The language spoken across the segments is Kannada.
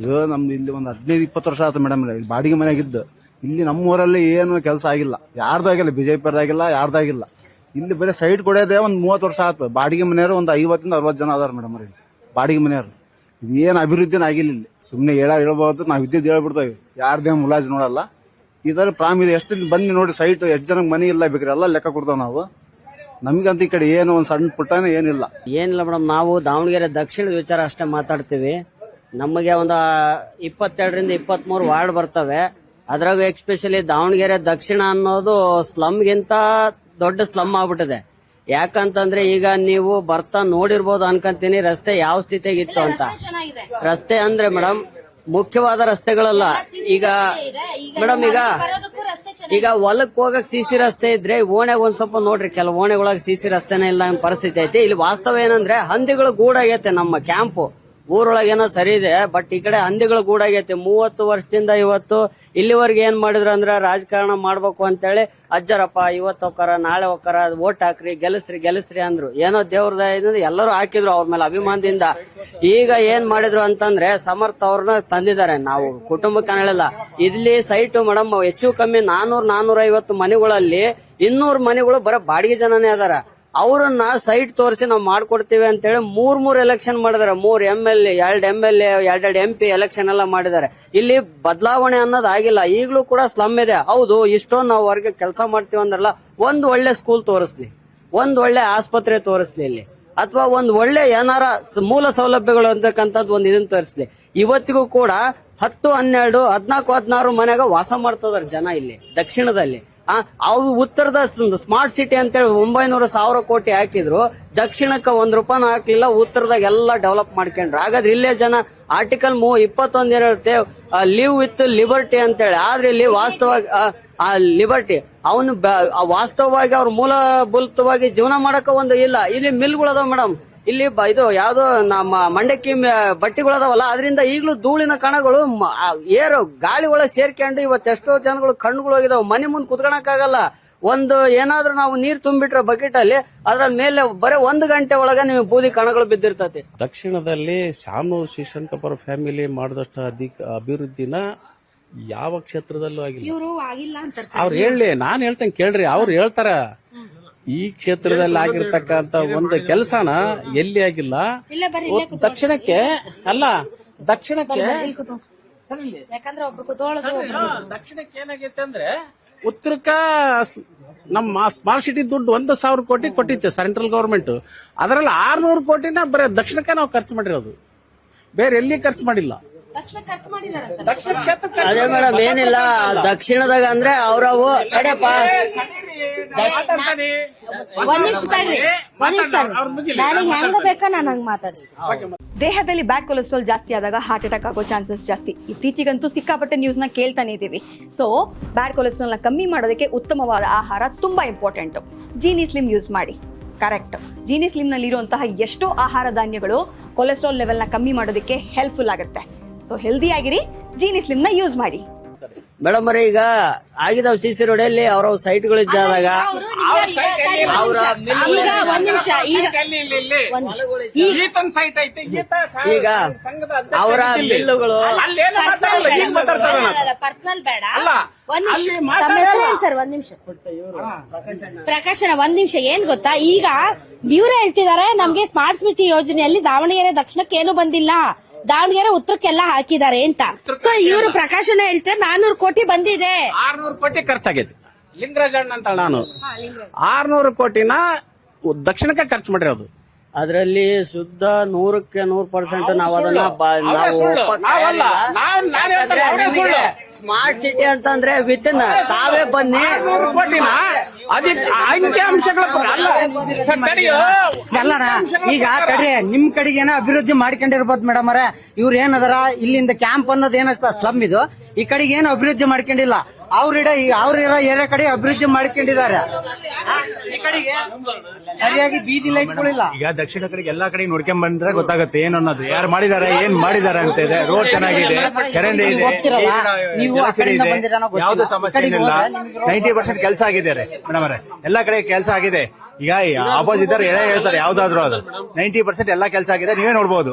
ಇದು ನಮ್ದು ಇಲ್ಲಿ ಒಂದು 15-20 ವರ್ಷ ಆಯ್ತು ಮೇಡಮ್. ಇಲ್ಲಿ ಬಾಡಿಗೆ ಮನೆಯಾಗಿದ್ದು ಇಲ್ಲಿ ನಮ್ಮೂರಲ್ಲಿ ಏನು ಕೆಲಸ ಆಗಿಲ್ಲ, ಯಾರ್ದು ಆಗಿಲ್ಲ, ಬಿಜೆಪಿಯದಾಗಿಲ್ಲ, ಯಾರ್ದಾಗಿಲ್ಲ. ಇಲ್ಲಿ ಬರೀ ಸೈಟ್ ಕೊಡೋದೇ ಒಂದು 30 ವರ್ಷ ಆಯ್ತು. ಬಾಡಿಗೆ ಮನೆಯವರು ಒಂದು 50-60 ಜನ ಅದಾರ ಮೇಡಮ್ ರೀ ಬಾಡಿಗೆ ಮನೆಯವರು. ಇದು ಏನು ಅಭಿವೃದ್ಧಿನ ಆಗಿಲ್ಲ ಇಲ್ಲಿ. ಸುಮ್ಮನೆ ಹೇಳ್ಬೋದು, ನಾವು ಇದ್ದಿದ್ದು ಹೇಳ್ಬಿಡ್ತೇವೆ, ಯಾರ್ದೇನು ಮುಲಾಜ್ ನೋಡಲ್ಲ. ಇದರಲ್ಲಿ ಪ್ರಾಮ್ ಇದೆ. ಎಷ್ಟು ಬಂದು ನೋಡಿ ಸೈಟ್ ಎಷ್ಟು ಜನಕ್ಕೆ ಮನೆ ಇಲ್ಲ ಬೇಕ್ರಿ, ಎಲ್ಲ ಲೆಕ್ಕ ಕೊಡ್ತಾವ ನಾವು. ನಮ್ಗಂತ ಈ ಕಡೆ ಏನು ಒಂದು ಸಣ್ಣ ಪುಟ್ಟನೇ ಏನಿಲ್ಲ ಮೇಡಮ್. ನಾವು ದಾವಣಗೆರೆ ದಕ್ಷಿಣದ ವಿಚಾರ ಅಷ್ಟೇ ಮಾತಾಡ್ತೀವಿ. ನಮಗೆ ಒಂದು 22ರಿಂದ 23 ವಾರ್ಡ್ ಬರ್ತವೆ. ಅದ್ರಾಗ ಎಕ್ಸ್ಪೆಷಲಿ ದಾವಣಗೆರೆ ದಕ್ಷಿಣ ಅನ್ನೋದು ಸ್ಲಮ್ಗಿಂತ ದೊಡ್ಡ ಸ್ಲಮ್ ಆಗ್ಬಿಟ್ಟಿದೆ. ಯಾಕಂತಂದ್ರೆ ಈಗ ನೀವು ಬರ್ತಾ ನೋಡಿರ್ಬೋದು ಅನ್ಕಂತೀನಿ ರಸ್ತೆ ಯಾವ ಸ್ಥಿತಿಯಾಗಿತ್ತು ಅಂತ. ರಸ್ತೆ ಅಂದ್ರೆ ಮೇಡಮ್ ಮುಖ್ಯವಾದ ರಸ್ತೆಗಳಲ್ಲ. ಈಗ ಮೇಡಮ್ ಈಗ ಹೊಲಕ್ ಹೋಗಕ್ ಸಿಸಿ ರಸ್ತೆ ಇದ್ರೆ ಓಣೆಗ್ ಒಂದ್ ಸ್ವಲ್ಪ ನೋಡ್ರಿ, ಕೆಲವು ಓಣೆಗೊಳಗೆ ಸಿಸಿ ರಸ್ತೆನೇ ಇಲ್ಲ ಪರಿಸ್ಥಿತಿ ಐತಿ. ಇಲ್ಲಿ ವಾಸ್ತವ ಏನಂದ್ರೆ ಹಂದಿಗಳು ಗೂಡಾಗೈತೆ. ನಮ್ಮ ಕ್ಯಾಂಪು ಊರೊಳಗೆ ಏನೋ ಸರಿ ಇದೆ, ಬಟ್ ಈ ಕಡೆ ಹಂದಿಗಳು ಗೂಡಾಗೈತೆ. 30 ವರ್ಷದಿಂದ ಇವತ್ತು ಇಲ್ಲಿವರೆಗೆ ಏನ್ ಮಾಡಿದ್ರು ಅಂದ್ರೆ ರಾಜಕಾರಣ ಮಾಡ್ಬೇಕು ಅಂತೇಳಿ ಅಜ್ಜರಪ್ಪ ಇವತ್ತು ಹೋಗ್ತಾರ ನಾಳೆ ಹೋಗ್ತಾರ, ಓಟ್ ಹಾಕ್ರಿ ಗೆಲ್ಲಿಸ್ರಿ ಅಂದ್ರು. ಏನೋ ದೇವ್ರದ ಎಲ್ಲರೂ ಹಾಕಿದ್ರು ಅವ್ರ ಮೇಲೆ ಅಭಿಮಾನದಿಂದ. ಈಗ ಏನ್ ಮಾಡಿದ್ರು ಅಂತಂದ್ರೆ ಸಮರ್ಥ ಅವ್ರನ್ನ ತಂದಿದ್ದಾರೆ. ನಾವು ಕುಟುಂಬಕ್ಕೆ ಹೇಳಿಲ್ಲ. ಇಲ್ಲಿ ಸೈಟು ಮೇಡಮ್ ಹೆಚ್ಚು ಕಮ್ಮಿ 400-450 ಮನೆಗಳಲ್ಲಿ 200 ಮನೆಗಳು ಬರೋ ಬಾಡಿಗೆ ಜನನೇ ಅದಾರ. ಅವ್ರನ್ನ ಸೈಟ್ ತೋರಿಸಿ ನಾವು ಮಾಡ್ಕೊಡ್ತೀವಿ ಅಂತೇಳಿ 3 ಎಲೆಕ್ಷನ್ ಮಾಡಿದಾರೆ. 3 MLA, 2 MLA, 2 MP ಎಲೆಕ್ಷನ್ ಎಲ್ಲ ಮಾಡಿದ್ದಾರೆ. ಇಲ್ಲಿ ಬದಲಾವಣೆ ಅನ್ನೋದು ಆಗಿಲ್ಲ. ಈಗಲೂ ಕೂಡ ಸ್ಲಮ್ ಇದೆ. ಹೌದು, ಇಷ್ಟೊಂದು ನಾವು ಹೊರಗೆ ಕೆಲಸ ಮಾಡ್ತೀವಿ ಅಂದ್ರಲ್ಲ, ಒಂದು ಒಳ್ಳೆ ಸ್ಕೂಲ್ ತೋರಿಸ್ಲಿ, ಒಂದು ಒಳ್ಳೆ ಆಸ್ಪತ್ರೆ ತೋರಿಸ್ಲಿ ಇಲ್ಲಿ, ಅಥವಾ ಒಂದು ಒಳ್ಳೆ ಏನಾರ ಮೂಲ ಸೌಲಭ್ಯಗಳು ಅಂತಕ್ಕಂಥದ್ದು ಒಂದು ಇದನ್ನ ತೋರಿಸ್ಲಿ. ಇವತ್ತಿಗೂ ಕೂಡ 10, 12, 14, 16 ಮನೆಗ ವಾಸ ಮಾಡ್ತದಾರ ಜನ ಇಲ್ಲಿ ದಕ್ಷಿಣದಲ್ಲಿ. ಅವ್ರು ಉತ್ತರದ ಸ್ಮಾರ್ಟ್ ಸಿಟಿ ಅಂತೇಳಿ 900-1000 ಕೋಟಿ ಹಾಕಿದ್ರು. ದಕ್ಷಿಣಕ್ಕೆ 1 ರೂಪಾಯಿನೂ ಹಾಕ್ಲಿಲ್ಲ. ಉತ್ತರದಾಗ ಎಲ್ಲ ಡೆವಲಪ್ ಮಾಡ್ಕೊಂಡ್ರು. ಹಾಗಾದ್ರೆ ಇಲ್ಲೇ ಜನ ಆರ್ಟಿಕಲ್ 21 ಇರುತ್ತೆ, ಲಿವ್ ವಿತ್ ಲಿಬರ್ಟಿ ಅಂತೇಳಿ. ಆದ್ರೆ ಇಲ್ಲಿ ವಾಸ್ತವವಾಗಿ ಆ ಲಿಬರ್ಟಿ ಅವನು ವಾಸ್ತವವಾಗಿ ಅವ್ರ ಮೂಲಭೂತವಾಗಿ ಜೀವನ ಮಾಡಕ ಒಂದು ಇಲ್ಲ. ಇಲ್ಲಿ ಮಿಲ್ಗಳದಾವ ಮೇಡಮ್. ಇಲ್ಲಿ ಇದು ಯಾವ್ದೋ ನಮ್ಮ ಮಂಡಕ್ಕಿ ಬಟ್ಟಿಗಳದಾವಲ್ಲ, ಅದರಿಂದ ಈಗಲೂ ಧೂಳಿನ ಕಣಗಳು ಏರು ಗಾಳಿ ಒಳಗೆ ಸೇರ್ಕೊಂಡು ಇವತ್ತು ಎಷ್ಟೋ ಜನಗಳು ಕಣ್ಣುಗಳು ಹೋಗಿದಾವ. ಮನೆ ಮುಂದೆ ಕುತ್ಕೊಳಕ್ಕಾಗಲ್ಲ. ಒಂದು ಏನಾದ್ರೂ ನಾವು ನೀರ್ ತುಂಬಿಟ್ರೆ ಬಕೆಟ್ ಅಲ್ಲಿ ಅದ್ರ ಮೇಲೆ ಬರೀ 1 ಗಂಟೆ ಒಳಗೆ ನಿಮಗೆ ಬೂದಿ ಕಣಗಳು ಬಿದ್ದಿರ್ತತಿ. ದಕ್ಷಿಣದಲ್ಲಿ ಶಾಮನೂರು ಶಿವಶಂಕರ್ ಫ್ಯಾಮಿಲಿ ಮಾಡಿದಷ್ಟು ಅಭಿವೃದ್ಧಿನ ಯಾವ ಕ್ಷೇತ್ರದಲ್ಲೂ ಆಗಿಲ್ಲ. ಅವ್ರು ಹೇಳಿ, ನಾನ್ ಹೇಳ್ತೇನೆ ಕೇಳ್ರಿ. ಅವ್ರು ಹೇಳ್ತಾರ ಈ ಕ್ಷೇತ್ರದಲ್ಲಿ ಆಗಿರ್ತಕ್ಕಂತ ಒಂದು ಕೆಲಸನ ಎಲ್ಲಿ ಆಗಿಲ್ಲ. ದಕ್ಷಿಣಕ್ಕೆ ಅಲ್ಲ, ದಕ್ಷಿಣಕ್ಕೆ ಏನಾಗೈತೆ ಅಂದ್ರೆ ಉತ್ತರಕ್ಕ ನಮ್ಮ ಸ್ಮಾರ್ಟ್ ಸಿಟಿ ದುಡ್ಡು 1,000 ಕೋಟಿ ಕೊಟ್ಟಿತ್ತೆ ಸೆಂಟ್ರಲ್ ಗವರ್ಮೆಂಟ್. ಅದರಲ್ಲಿ 600 ಕೋಟಿನ ಬರೀ ದಕ್ಷಿಣಕ್ಕೆ ನಾವು ಖರ್ಚು ಮಾಡಿರೋದು, ಬೇರೆ ಎಲ್ಲಿ ಖರ್ಚು ಮಾಡಿಲ್ಲ. ಅದೇ ಮೇಡಮ್, ಏನಿಲ್ಲ ದಕ್ಷಿಣದಾಗ ಅಂದ್ರೆ ಅವ್ರವು ಕಡೆಪ್ಪ ದೇಹದಲ್ಲಿ ಬ್ಯಾಡ್ ಕೊಲೆಸ್ಟ್ರಾಲ್ ಜಾಸ್ತಿ ಆದಾಗ ಹಾರ್ಟ್ ಅಟ್ಯಾಕ್ ಆಗೋ ಚಾನ್ಸಸ್ ಜಾಸ್ತಿ. ಇತ್ತೀಚೆಗಂತೂ ಸಿಕ್ಕಾಪಟ್ಟೆ ನ್ಯೂಸ್ ನ ಕೇಳ್ತಾನೆ ಇದೀವಿ. ಸೊ ಬ್ಯಾಡ್ ಕೊಲೆಸ್ಟ್ರಾಲ್ ನ ಕಮ್ಮಿ ಮಾಡೋದಕ್ಕೆ ಉತ್ತಮವಾದ ಆಹಾರ ತುಂಬಾ ಇಂಪಾರ್ಟೆಂಟ್. ಜೀನಿ ಸ್ಲಿಮ್ ಯೂಸ್ ಮಾಡಿ. ಕರೆಕ್ಟ್. ಜೀನಿ ಸ್ಲಿಮ್ ನಲ್ಲಿ ಇರುವಂತಹ ಎಷ್ಟೋ ಆಹಾರ ಧಾನ್ಯಗಳು ಕೊಲೆಸ್ಟ್ರಾಲ್ ಲೆವೆಲ್ ನ ಕಮ್ಮಿ ಮಾಡೋದಕ್ಕೆ ಹೆಲ್ಪ್ಫುಲ್ ಆಗುತ್ತೆ. ಸೊ ಹೆಲ್ದಿ ಆಗಿರಿ, ಜೀನಿ ಸ್ಲಿಮ್ ನ ಯೂಸ್ ಮಾಡಿ. ಮೇಡಮ್ ಅವ್ರೆ, ಈಗ ಆಗಿದಾವ್ ಸಿಸಿ ರೋಡಲ್ಲಿ ಅವ್ರ ಸೈಟ್ಗಳು ಇದ್ದಾಗ ಈಗ ಅವರ ಮಿಲ್ಲುಗಳು ಪರ್ಸನಲ್ ಬೇಡ. ಸರ್ ಒಂದ್ ನಿಮಿಷ ಪ್ರಕಾಶನ, ಒಂದ್ ನಿಮಿಷ. ಏನ್ ಗೊತ್ತಾ, ಈಗ ಇವ್ರು ಹೇಳ್ತಿದಾರೆ ನಮ್ಗೆ ಸ್ಮಾರ್ಟ್ ಸಿಟಿ ಯೋಜನೆಯಲ್ಲಿ ದಾವಣಗೆರೆ ದಕ್ಷಿಣಕ್ಕೆ ಏನು ಬಂದಿಲ್ಲ, ದಾವಣಗೆರೆ ಉತ್ತರಕ್ಕೆಲ್ಲ ಹಾಕಿದ್ದಾರೆ ಅಂತ. ಸೊ ಇವರು ಪ್ರಕಾಶನ ಹೇಳ್ತಾರೆ 400 ಕೋಟಿ ಬಂದಿದೆ. 600 ಕೋಟಿ ಖರ್ಚಾಗೈತಿ. ಲಿಂಗರಾಜಣ್ಣ ಅಂತ ನಾನು 600 ಕೋಟಿನ ದಕ್ಷಿಣಕ್ಕೆ ಖರ್ಚು ಮಾಡಿರೋದು. ಅದರಲ್ಲಿ ಶುದ್ಧ 100% ನಾವು ಅದನ್ನ ಸ್ಮಾರ್ಟ್ ಸಿಟಿ ಅಂತಂದ್ರೆ ವಿತಿನ್ ತಾವೇ ಬನ್ನಿ ಅಂಕಿ ಅಂಶಗಳು ಈಗ ಕಡೆ ನಿಮ್ ಕಡೆಗೆ ಏನೋ ಅಭಿವೃದ್ಧಿ ಮಾಡ್ಕೊಂಡಿರ್ಬೋದು ಮೇಡಮ್ ಅವರೇ. ಇವ್ರ ಏನದಾರ ಇಲ್ಲಿಂದ ಕ್ಯಾಂಪ್ ಅನ್ನೋದು ಏನಸ್ತ ಸ್ಲಮ್ ಇದು, ಈ ಕಡೆಗೆ ಏನು ಅಭಿವೃದ್ಧಿ ಮಾಡ್ಕೊಂಡಿಲ್ಲ. ಅವ್ರಿರೋ ಏರಿಯಾ ಕಡೆ ಅಭಿವೃದ್ಧಿ ಮಾಡ್ಕೊಂಡಿದ್ದಾರೆ. ಈ ಕಡೆಗೆ ಸರಿಯಾಗಿ ಬೀದಿ ಲೈಟ್ಗಳಿಲ್ಲ. ಈಗ ದಕ್ಷಿಣ ಕಡೆಗೆ ಎಲ್ಲಾ ಕಡೆ ನೋಡ್ಕೊಂಡ್ ಬಂದ್ರೆ ಗೊತ್ತಾಗುತ್ತೆ ಏನು ಅನ್ನೋದು, ಯಾರು ಮಾಡಿದಾರೆ, ಏನ್ ಮಾಡಿದಾರೆ ಅಂತ ಇದೆ. ರೋಡ್ ಚೆನ್ನಾಗಿದೆ, ಚರಂಡಿ ಇದೆ, ಯಾವ್ದು ಸಮಸ್ಯೆ ಇಲ್ಲ. 90% ಕೆಲಸ ಆಗಿದೆ ಮೇಡಮ್ ಅವರೇ. ಎಲ್ಲಾ ಕಡೆ ಕೆಲಸ ಆಗಿದೆ. ಈಗ ಆಪೋಸಿಟ್ ಹೇಳ್ತಾರೆ ಯಾವ್ದಾದ್ರು ಅದು 90% ಎಲ್ಲಾ ಕೆಲಸ ಆಗಿದೆ, ನೀವೇ ನೋಡ್ಬೋದು.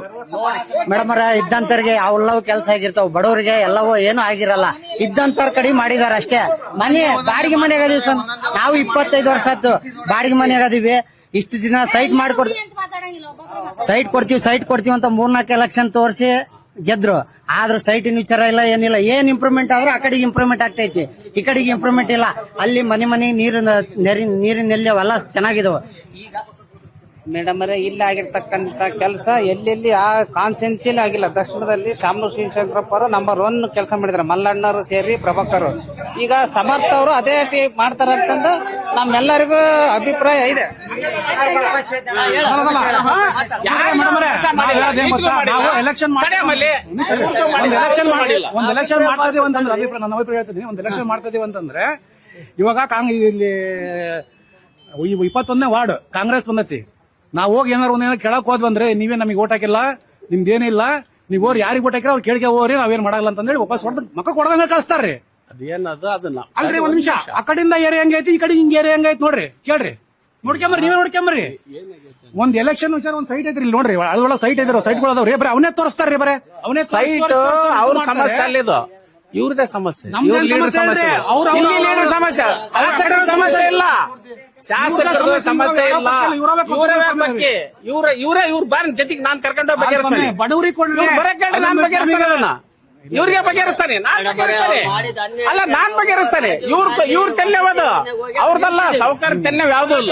ಮೇಡಮ್ ಅವರ ಇದ್ದಂತವ್ರಿಗೆ ಅವೆಲ್ಲವೂ ಕೆಲಸ ಆಗಿರ್ತಾವ, ಬಡವರಿಗೆ ಎಲ್ಲವೂ ಏನು ಆಗಿರಲ್ಲ. ಇದ್ದಂತವ್ರ ಕಡೆ ಮಾಡಿದಾರ ಅಷ್ಟೇ. ಮನೆ ಬಾಡಿಗೆ ಮನೆಗೆ ಅದೀವಿ ಸರ್ ನಾವು, 25 ವರ್ಷ ಆಯ್ತು ಬಾಡಿಗೆ ಮನೆಗೆ ಅದೀವಿ. ಇಷ್ಟು ದಿನ ಸೈಟ್ ಕೊಡ್ತೀವಿ ಅಂತ 4-4 ಎಲೆಕ್ಷನ್ ತೋರಿಸಿ ಗೆದ್ರು. ಆದ್ರೂ ಸೈಟಿನ ವಿಚಾರ ಇಲ್ಲ, ಏನಿಲ್ಲ. ಏನ್ ಇಂಪ್ರೂವ್ಮೆಂಟ್ ಆದ್ರೂ ಆ ಕಡೆಗೆ ಇಂಪ್ರೂವ್ಮೆಂಟ್ ಆಗ್ತೈತಿ, ಈ ಕಡೆಗೆ ಇಂಪ್ರೂವ್ಮೆಂಟ್ ಇಲ್ಲ. ಅಲ್ಲಿ ಮನೆ ನೀರಿನಲ್ಲಿ ಅವೆಲ್ಲ ಚೆನ್ನಾಗಿದಾವ. ಮೇಡಮ್ ಅವರೇ, ಇಲ್ಲಿ ಆಗಿರ್ತಕ್ಕಂತ ಕೆಲಸ ಎಲ್ಲೆಲ್ಲಿ ಆ ಕಾನ್ಸ್ಟಿಟ್ಯೂನ್ಸಿಯಲ್ಲಿ ಆಗಿಲ್ಲ. ದಕ್ಷಿಣದಲ್ಲಿ ಶಾಮನೂರು ಶಿವಶಂಕರಪ್ಪ ಅವರು ನಂಬರ್ 1 ಕೆಲಸ ಮಾಡಿದ್ದಾರೆ, ಮಲ್ಲಣ್ಣರು ಸೇರಿ ಪ್ರಭಾಕರ್. ಈಗ ಸಮರ್ಥ ಅವರು ಅದೇ ಮಾಡ್ತಾರಂತಂದು ನಮ್ಮೆಲ್ಲರಿಗೂ ಅಭಿಪ್ರಾಯ ಇದೆ. ನಾವು ಎಲೆಕ್ಷನ್ ಮಾಡ್ತಾ ಇದೀವಿ ಅಂತಂದ್ರೆ ಅಭಿಪ್ರಾಯ, ನನ್ನ ಅಭಿಪ್ರಾಯ ಹೇಳ್ತಿದ್ದೀನಿ. ಒಂದು ಎಲೆಕ್ಷನ್ ಮಾಡ್ತಾ ಇದೀವಿ ಅಂತಂದ್ರೆ ಇವಾಗ ಇಲ್ಲಿ 21ನೇ ವಾರ್ಡ್ ಕಾಂಗ್ರೆಸ್ ಬಂದತಿ. ನಾವು ಹೋಗಿ ಏನಾರು ಒಂದೇನೋ ಕೇಳಕ್ ಹೋದ್ವಿ ಅಂದ್ರೆ ನೀವೇ ನಮಗೆ ಓಟ್ ಹಾಕಿಲ್ಲ, ನಿಮ್ದೇನಿಲ್ಲ, ನೀವು ಹೋಗಿ ಯಾರಿಗೆ ಓಟ್ ಹಾಕಿಲ್ಲ ಅವ್ರು ಕೇಳಿಕೆ ಹೋಗ್ರಿ, ನಾವೇನ್ ಮಾಡಲ್ಲ ಅಂತಂದೇಳಿ ವಾಪಸ್ ಹೊಡೆದ್ ಮಕ್ಕ ಕೊಡದಂಗ ಕಳಿಸ್ತಾರ್ರಿ. ಅದೇನದು ಅದನ್ನ ಅಲ್ರಿ ಒಂದ್ ನಿಮಿಷ, ಆ ಕಡೆಯಿಂದ ಏರಿಯಾ ಹೆಂಗೈತಿ, ಈ ಕಡೆ ಹಿಂಗ್ ಏರಿಯಾ ಹೆಂಗೈತಿ ನೋಡ್ರಿ, ಕೇಳ್ರಿ, ನೋಡ್ಕೊಂಬರ್ರಿ, ನೀವೇ ನೋಡ್ಕೊಂಬರ್ರಿ. ಒಂದ್ ಎಲೆಕ್ಷನ್ ವಿಚಾರ ಒಂದ್ ಸೈಟ್ ಐತ್ರಿ, ಇಲ್ಲಿ ನೋಡ್ರಿ, ಅದ್ರೊಳಗೆ ಸೈಟ್ ಐತಿರೋ ಸೈಟ್ಗಳು ಅದಾವ್ರಿ, ಬರೀ ಅವನೇ ತೋರಿಸ್ತಾರ್ರಿ, ಬರೇ ಅವನೇ ಸೈಟ್ ಅವ್ರ ಸಮಸ್ಯೆ ಅಲ್ಲಿದು, ಇವ್ರದೇ ಸಮಸ್ಯೆ, ಸಮಸ್ಯೆ, ಶಾಸಕರ ಸಮಸ್ಯೆ ಇಲ್ಲ, ಶಾಸಕರ ಸಮಸ್ಯೆ ಇಲ್ಲ, ಇವ್ರ ಬಾರಿ ಜೊತೆಗೆ ನಾನ್ ಕರ್ಕೊಂಡು ಬಗೆಹರಿಸ್ತಾನೆ, ಬಡವರಿಗೆ ಕೊಡ್ರಿ, ನಾನ್ ಬಗೆಹರಿಸ್ತಾನೆ, ಅದನ್ನ ಇವ್ರಿಗೆ ಬಗೆಹರಿಸ್ತಾನೆ, ಅಲ್ಲ ನಾನ್ ಬಗೆಹರಿಸ್ತಾನೆ. ಇವ್ರ ತೆಲ್ಯವಾದ ಅವ್ರದಲ್ಲ, ಸಾವುಕಾರ ತೆಲ್ಯವ್ ಯಾವ್ದು ಇಲ್ಲ.